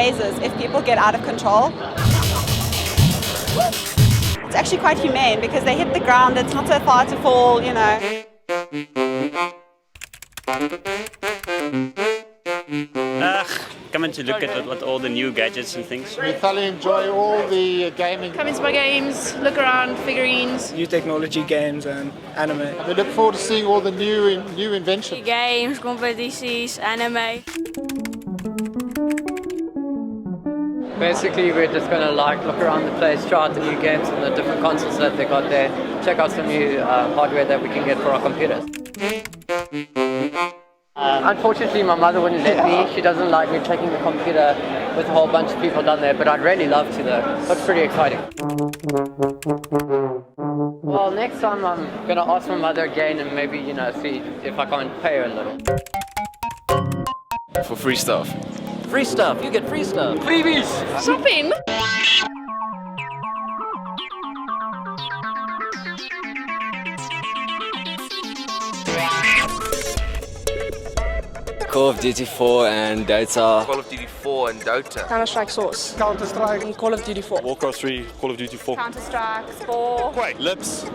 tasers if people get out of control. It's actually quite humane because they hit the ground, it's not so far to fall, you know. Coming to look at what all the new gadgets and things. We thoroughly enjoy all the gaming. Come into my games, look around, figurines. New technology games and anime. We look forward to seeing all the new inventions. Games, competities, anime. Basically, we're just going to look around the place, try out the new games and the different consoles that they got there, check out some new hardware that we can get for our computers. Unfortunately, my mother wouldn't let me. She doesn't like me taking the computer with a whole bunch of people down there, but I'd really love to though. That's pretty exciting. Well, next time I'm going to ask my mother again and maybe, see if I can't pay her a little. For free stuff. Free stuff, you get free stuff. Freebies! Shopping! Call of Duty 4 and Dota. Call of Duty 4 and Dota. Counter-Strike Source. Counter-Strike. And Call of Duty 4. Warcraft 3, Call of Duty 4. Counter-Strike 4. Quite. Lips.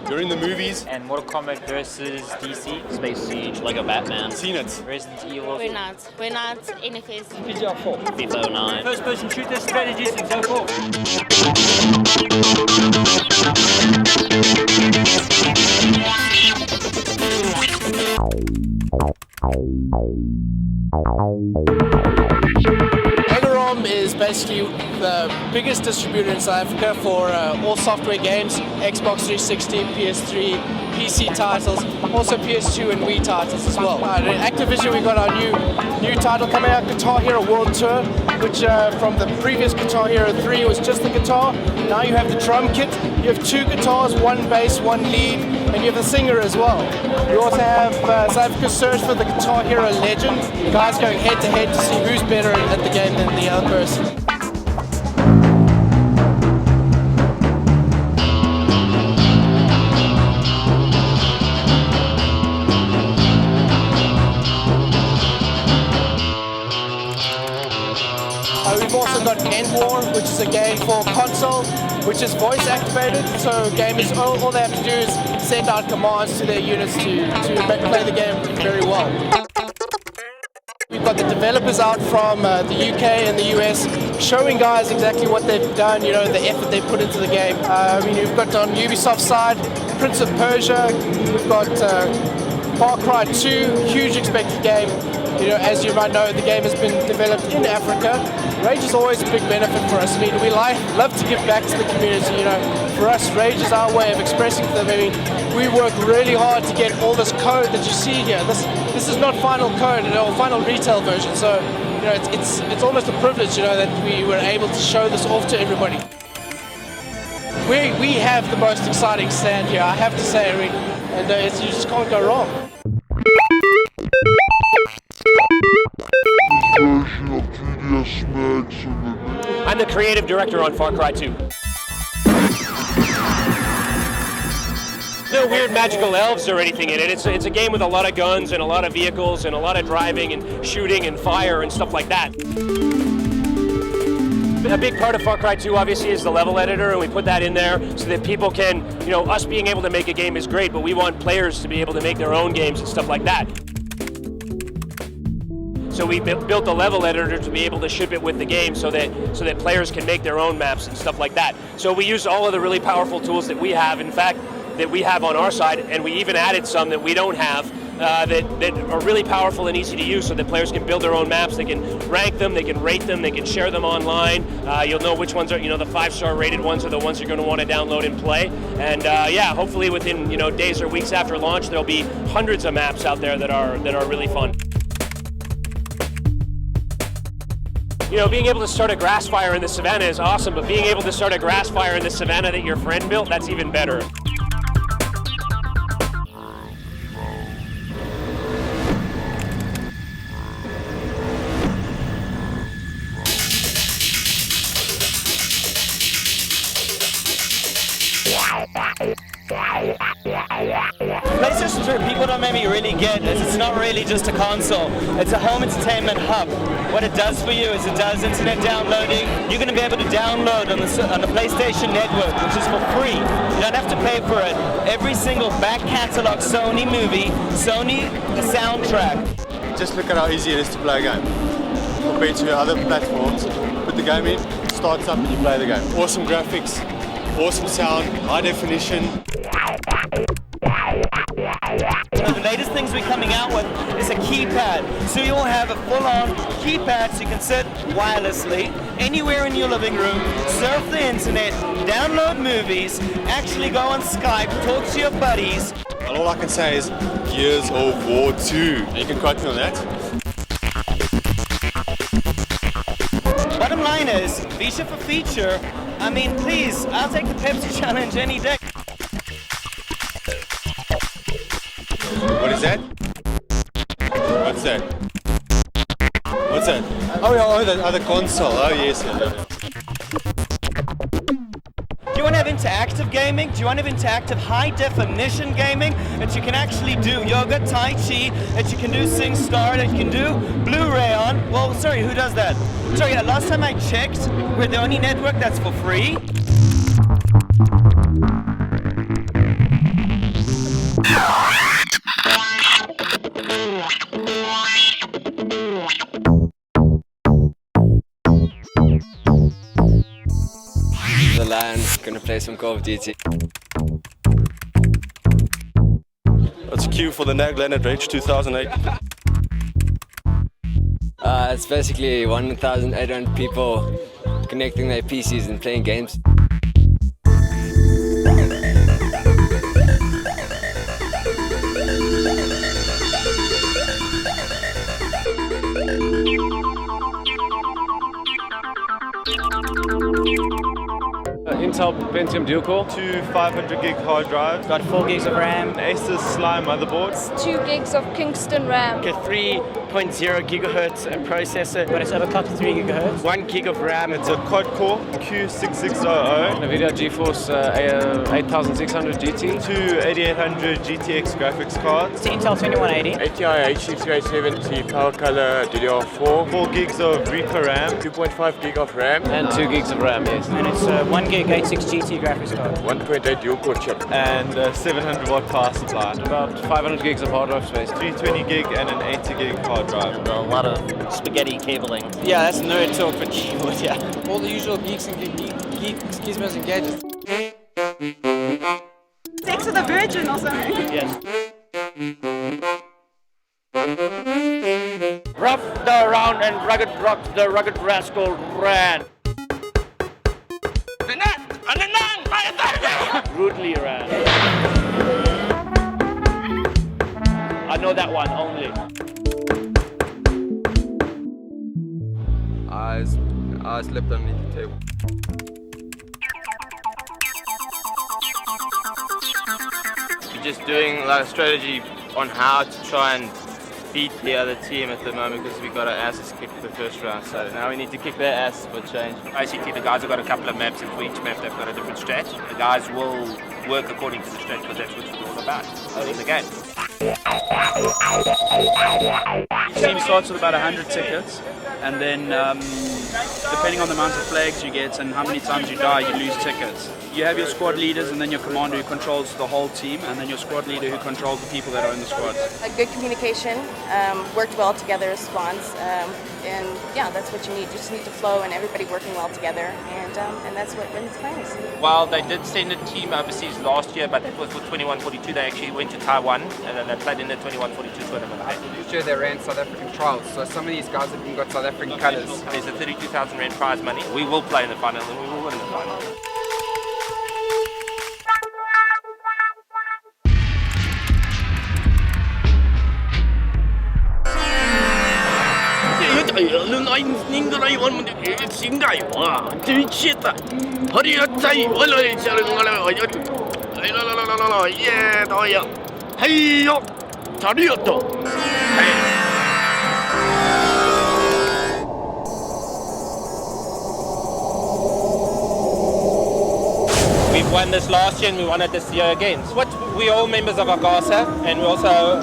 You're in the movies. And Mortal Kombat versus DC, Space Siege, Lego Batman. Seen it. Resident Evil. We're not NFS. FIFA 4. FIFA 09. First person shooter strategies and so forth. Is basically the biggest distributor in South Africa for all software games, Xbox 360, PS3, PC titles, also PS2 and Wii titles as well. At Activision we got our new title coming out, Guitar Hero World Tour, which from the previous Guitar Hero 3 was just the guitar. Now you have the drum kit, you have 2 guitars, 1 bass, 1 lead, and you have the singer as well. You also have South Africa's search for the Guitar Hero Legend, guys going head to head to see who's better at the game than the other person. We've also got End War, which is a game for console, which is voice activated. So gamers, all they have to do is send out commands to their units to play the game very well. We've got the developers out from the UK and the US showing guys exactly what they've done, the effort they put into the game. We've got on Ubisoft's side, Prince of Persia, we've got Far Cry 2, huge expected game. As you might know, the game has been developed in Africa. rAge is always a big benefit for us. We love to give back to the community. For us, rAge is our way of expressing to them. We work really hard to get all this code that you see here. This is not final code, final retail version. So, it's almost a privilege, that we were able to show this off to everybody. We have the most exciting stand here, I have to say, and you just can't go wrong. I'm the creative director on Far Cry 2. No weird magical elves or anything in it. It's a game with a lot of guns and a lot of vehicles and a lot of driving and shooting and fire and stuff like that. A big part of Far Cry 2 obviously is the level editor, and we put that in there so that people can, us being able to make a game is great, but we want players to be able to make their own games and stuff like that. So we built the level editor to be able to ship it with the game so that players can make their own maps and stuff like that. So we use all of the really powerful tools that we have, in fact, that we have on our side, and we even added some that we don't have that are really powerful and easy to use so that players can build their own maps. They can rank them, they can rate them, they can share them online. You'll know which ones are, the 5-star rated ones are the ones you're going to want to download and play. And hopefully within days or weeks after launch, there'll be hundreds of maps out there that are really fun. Being able to start a grass fire in the savannah is awesome, but being able to start a grass fire in the savannah that your friend built, that's even better. PlayStation 2, people don't maybe really get is it's not really just a console. It's a home entertainment hub. What it does for you is it does internet downloading. You're going to be able to download on the PlayStation Network, which is for free. You don't have to pay for it. Every single back catalog Sony movie, Sony the soundtrack. Just look at how easy it is to play a game compared to other platforms. Put the game in, starts up and you play the game. Awesome graphics, awesome sound, high definition. The latest things we're coming out with is a keypad. So you'll have a full-on keypad so you can sit wirelessly anywhere in your living room, surf the internet, download movies, actually go on Skype, talk to your buddies. And all I can say is Gears of War 2. You can quote me on that. Bottom line is, feature for feature, I mean, please, I'll take the Pepsi challenge any day. What is that? What's that? What's that? Oh yeah, the other console. Oh yes. Do you want to have interactive gaming? Do you want to have interactive high definition gaming that you can actually do yoga, tai chi, that you can do SingStar, that you can do Blu-ray on? Well, sorry, who does that? Sorry, last time I checked, we're the only network that's for free. The LAN, gonna play some Call of Duty. It's a queue for the rAge 2008. It's basically 1,800 people connecting their PCs and playing games. Intel Pentium dual core. 2 500 gig hard drives. Got 4 gigs of RAM. Asus Sly motherboards. 2 gigs of Kingston RAM. A 3.0 gigahertz processor. But it's overclocked to 3 gigahertz. 1 gig of RAM. It's a quad-core Q6600. NVIDIA GeForce 8600 GT. 2 8800 GTX graphics cards. Intel 2180. ATI H670 power color DDR4. 4 gigs of Reaper RAM. 2.5 gig of RAM. And 2 gigs of RAM, yes. And it's 1 gig 86 GT graphics card. 1.8 dual core chip. And 700 watt power supply. About 500 gigs of hard drive space. 320 gig and an 80 gig hard drive. A lot of spaghetti cabling. Yeah, that's nerd talk for keyboard, yeah. All the usual geeks and gizmos and gadgets. Sex with a virgin or something. Yes. Rough the round and rugged rock, the rugged rascal ran. Rudely ran. I know that one only. I slept underneath the table. We're just doing like a strategy on how to try and beat the other team at the moment because we got our asses kicked the first round. So now we need to kick their asses for change. Basically, the guys have got a couple of maps, and for each map they've got a different strat. The guys will work according to the strat because that's what it's all about. Owning the game. Each team starts with about 100 tickets, and then depending on the amount of flags you get and how many times you die, you lose tickets. You have your squad leaders and then your commander who controls the whole team, and then your squad leader who controls the people that are in the squads. A good communication, worked well together as squads, and yeah, that's what you need. You just need to flow and everybody working well together, and that's what wins games. Well, they did send a team overseas last year, but it was for 2142. They actually went to Taiwan and then they played in the 2142 tournament. This year they ran South African trials, so some of these guys have even got South African colours. There's a 32,000 rand prize money. We will play in the final and we will win in the final. We've won this last year and we won it this year again. We're all members of Agasa, and we're also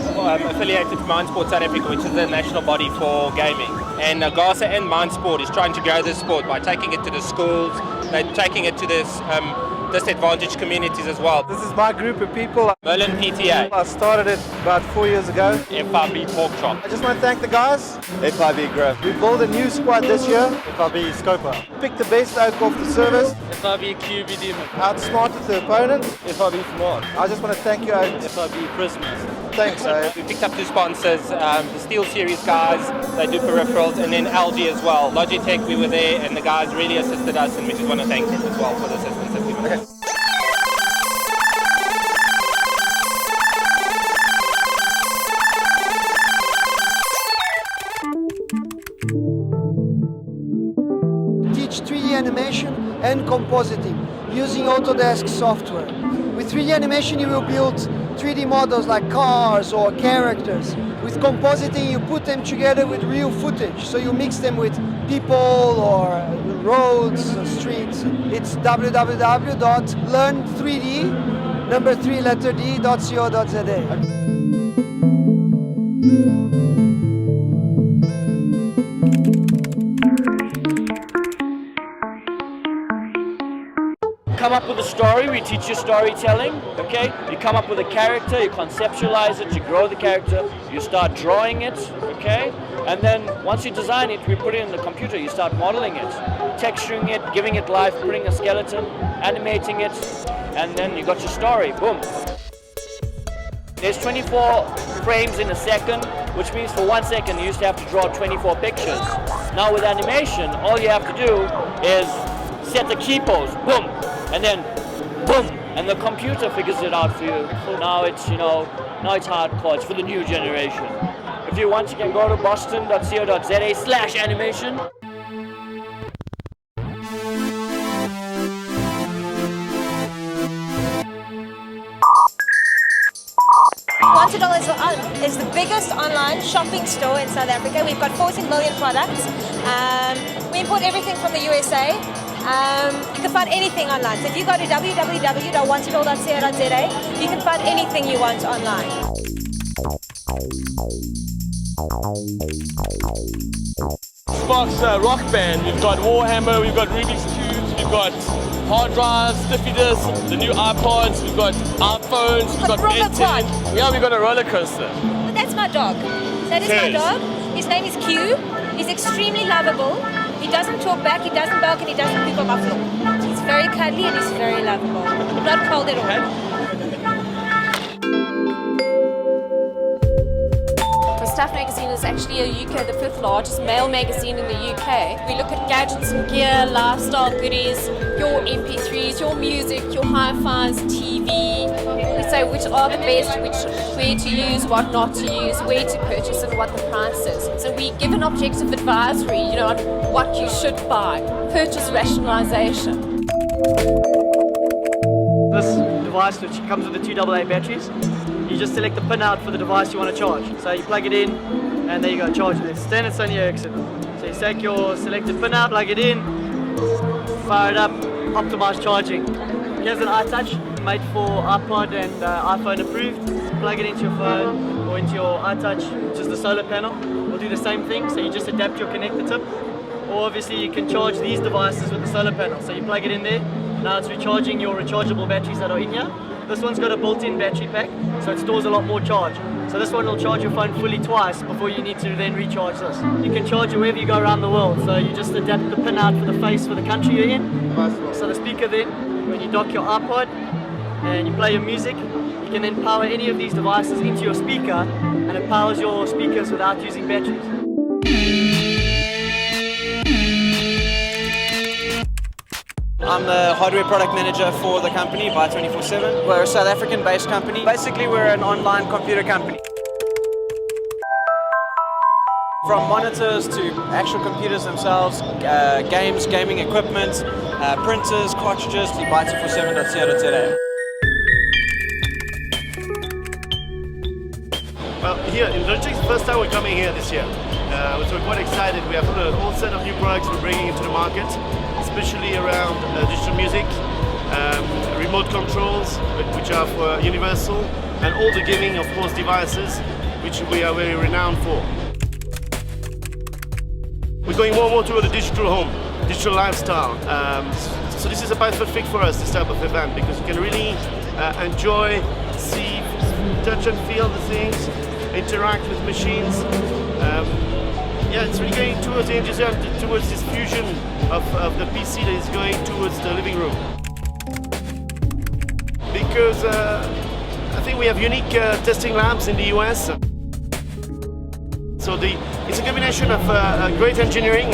affiliated to Mindsport South Africa, which is the national body for gaming. And Agasa and Mindsport is trying to grow this sport by taking it to the schools, they're taking it to this disadvantaged communities as well. This is my group of people. Merlin PTA. I started it about 4 years ago. FRB Pork Chop. I just want to thank the guys. FRB Grab. We built a new squad this year. FRB Scopa. Picked the best out of the service. FRB QB Demon. Outsmarted the opponent. FRB Smart. I just want to thank you. FRB Christmas. Thanks. We picked up 2 sponsors, the Steel Series guys, they do peripherals, and then LG as well. Logitech, we were there, and the guys really assisted us, and we just want to thank them as well for the assistance that we've had. Teach 3D animation and compositing using Autodesk software. With 3D animation you will build 3D models like cars or characters. With compositing you put them together with real footage, so you mix them with people or roads or streets. It's www.learn3d.co.za. Come up with a story, we teach you storytelling, okay? You come up with a character, you conceptualize it, you grow the character, you start drawing it, okay? And then once you design it, we put it in the computer, you start modeling it, texturing it, giving it life, putting a skeleton, animating it, and then you got your story, boom. There's 24 frames in a second, which means for 1 second you used to have to draw 24 pictures. Now with animation, all you have to do is set the key pose, boom, and then boom, and the computer figures it out for you. Now it's, now it's hardcore, it's for the new generation. If you want, you can go to boston.co.za/animation. $1 is the biggest online shopping store in South Africa. We've got 14 million products. We import everything from the USA. You can find anything online. So if you go to www.wantedall.co.za, you can find anything you want online. Sparks Rock Band, we've got Warhammer, we've got Rubik's Cubes, we've got hard drives, stiffy disks, the new iPods, we've got iPhones, we've got Ben 10. Yeah, we've got a roller coaster. But that's my dog. That is my dog. His name is Q. He's extremely lovable. He doesn't talk back, he doesn't bark, and he doesn't poop on my floor. He's very cuddly and he's very lovable. Not cold at all. Stuff Magazine is actually the 5th largest male magazine in the UK. We look at gadgets and gear, lifestyle goodies, your MP3s, your music, your hi-fis, TV. We say which are the best, where to use, what not to use, where to purchase and what the price is. So we give an objective advisory, on what you should buy. Purchase rationalization. This device, which comes with the 2 AA batteries, you just select the pin out for the device you want to charge. So you plug it in, and there you go, charge it. Standard Sony Ericsson. So you take your selected pin out, plug it in, fire it up, optimize charging. Here's an iTouch made for iPod and iPhone approved. Plug it into your phone or into your iTouch, which is the solar panel. We'll do the same thing, so you just adapt your connector tip. Or obviously you can charge these devices with the solar panel. So you plug it in there, now it's recharging your rechargeable batteries that are in here. This one's got a built-in battery pack, so it stores a lot more charge. So this one will charge your phone fully twice before you need to then recharge this. You can charge it wherever you go around the world, so you just adapt the pin out for the face for the country you're in. So the speaker then, when you dock your iPod and you play your music, you can then power any of these devices into your speaker, and it powers your speakers without using batteries. I'm the hardware product manager for the company, Buy 24/7. We're a South African-based company. Basically, we're an online computer company. From monitors to actual computers themselves, games, gaming equipment, printers, cartridges, to buy247.co.za. Well, here in rAge, it's the first time we're coming here this year. So we're quite excited. We have a whole set of new products we're bringing into the market, especially around digital music. remote controls, which are for universal, and all the gaming, of course, devices, which we are very renowned for. We're going more and more toward the digital home, digital lifestyle. So this is a perfect fit for us, this type of event, because you can really enjoy, see, touch and feel the things, interact with machines. Yeah, it's really going towards the enthusiasm, towards this fusion of the PC that is going towards the living room. Because I think we have unique testing labs in the US. So it's a combination of great engineering,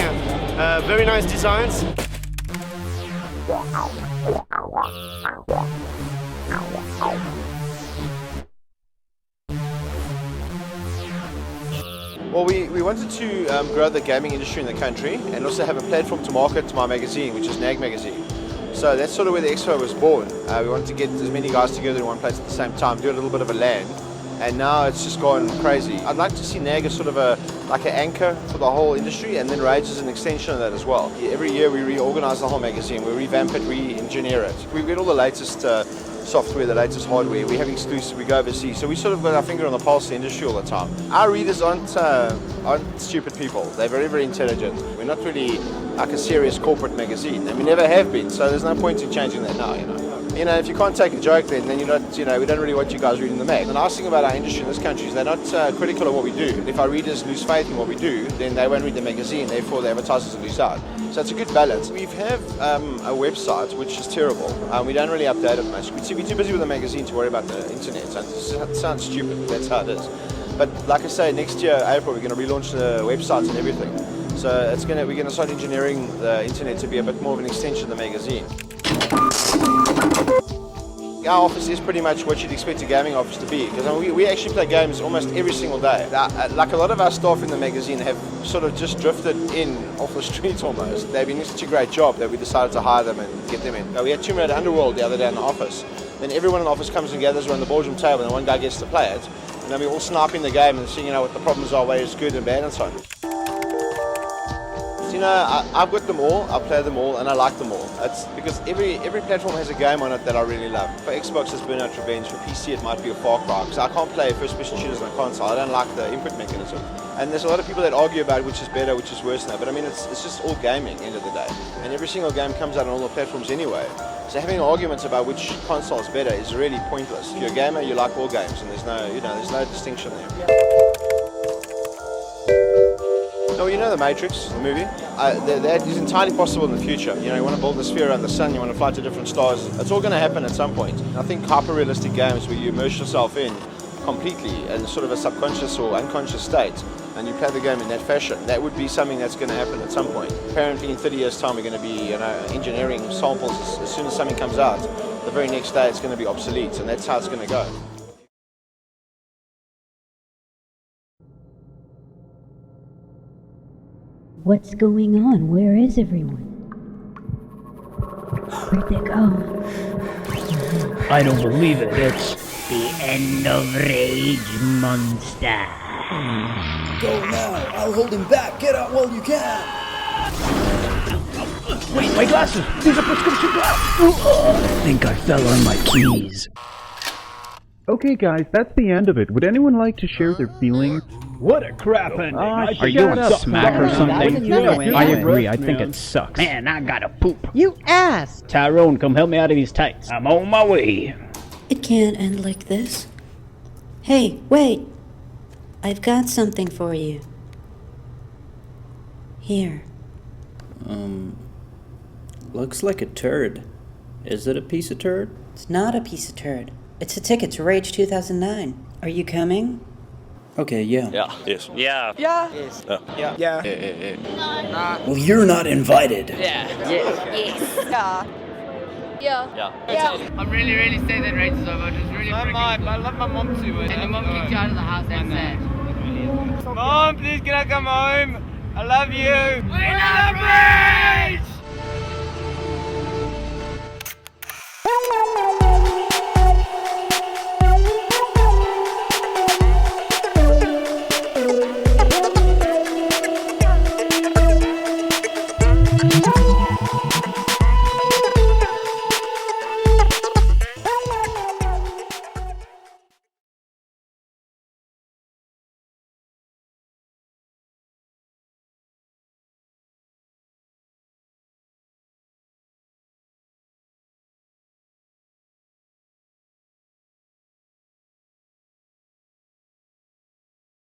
very nice designs. Well, we wanted to grow the gaming industry in the country and also have a platform to market my magazine, which is rAge magazine. So that's sort of where the Expo was born. We wanted to get as many guys together in one place at the same time, do a little bit of a LAN, and now it's just gone crazy. I'd like to see rAge as sort of like an anchor for the whole industry, and then rAge is an extension of that as well. Every year we reorganize the whole magazine, we revamp it, re-engineer it. We get all the latest software, the latest hardware, we have exclusive, we go overseas, so we sort of got our finger on the pulse of the industry all the time. Our readers aren't stupid people, they're very, very intelligent. We're not really like a serious corporate magazine, and we never have been, so there's no point in changing that now, You know, if you can't take a joke then you're not, we don't really want you guys reading the mag. The nice thing about our industry in this country is they're not critical of what we do. If our readers lose faith in what we do, then they won't read the magazine, therefore the advertisers will lose out. So it's a good balance. We have a website which is terrible. We don't really update it much. We're too busy with the magazine to worry about the internet. So it sounds stupid, but that's how it is. But like I say, next year, April, we're going to relaunch the websites and everything. So we're going to start engineering the internet to be a bit more of an extension of the magazine. Our office is pretty much what you'd expect a gaming office to be, because we actually play games almost every single day. Like a lot of our staff in the magazine have sort of just drifted in off the streets almost. They've been doing such a great job that we decided to hire them and get them in. We had Tomb Raider Underworld the other day in the office. Then everyone in the office comes and gathers around the boardroom table, and one guy gets to play it. And then we're all sniping the game and seeing what the problems are, where it's good and bad and so on. I've got them all, I play them all, and I like them all. It's because every platform has a game on it that I really love. For Xbox it's Burnout Revenge, for PC it might be a Far Cry, because I can't play first-person shooters on a console. I don't like the input mechanism. And there's a lot of people that argue about which is better, which is worse now, but I mean it's just all gaming, end of the day. And every single game comes out on all the platforms anyway. So having arguments about which console is better is really pointless. If you're a gamer, you like all games, and there's no distinction there. No, you know The Matrix, the movie? That is entirely possible in the future. You want to build a sphere around the sun, you want to fly to different stars. It's all going to happen at some point. I think hyper-realistic games where you immerse yourself in completely in sort of a subconscious or unconscious state, and you play the game in that fashion, that would be something that's going to happen at some point. Apparently in 30 years' time we're going to be engineering samples as soon as something comes out. The very next day it's going to be obsolete, and that's how it's going to go. What's going on? Where is everyone? Where'd they go? I don't believe it. It's the end of rAge, monster. Go now. I'll hold him back. Get out while you can. Wait, my glasses! These are prescription glasses! I think I fell on my keys. Okay guys, that's the end of it. Would anyone like to share their feelings? What a crap ending! Are you on smack or something? I agree, I think it sucks. Man, I gotta poop. You ass! Tyrone, come help me out of these tights. I'm on my way. It can't end like this. Hey, wait! I've got something for you. Here. Looks like a turd. Is it a piece of turd? It's not a piece of turd. It's a ticket to rAge 2009. Are you coming? Okay, yeah. Yeah. Yes. Yeah. Yeah. Yes. Yeah. Yeah. Well, you're not invited. Yeah. Yes. Yeah. Yeah. Yeah. I'm really sad that rAge is over. Just really I love my mom too. And your mom kicked you out of the house. That's sad. Mom, please can I come home? I love you. We love you!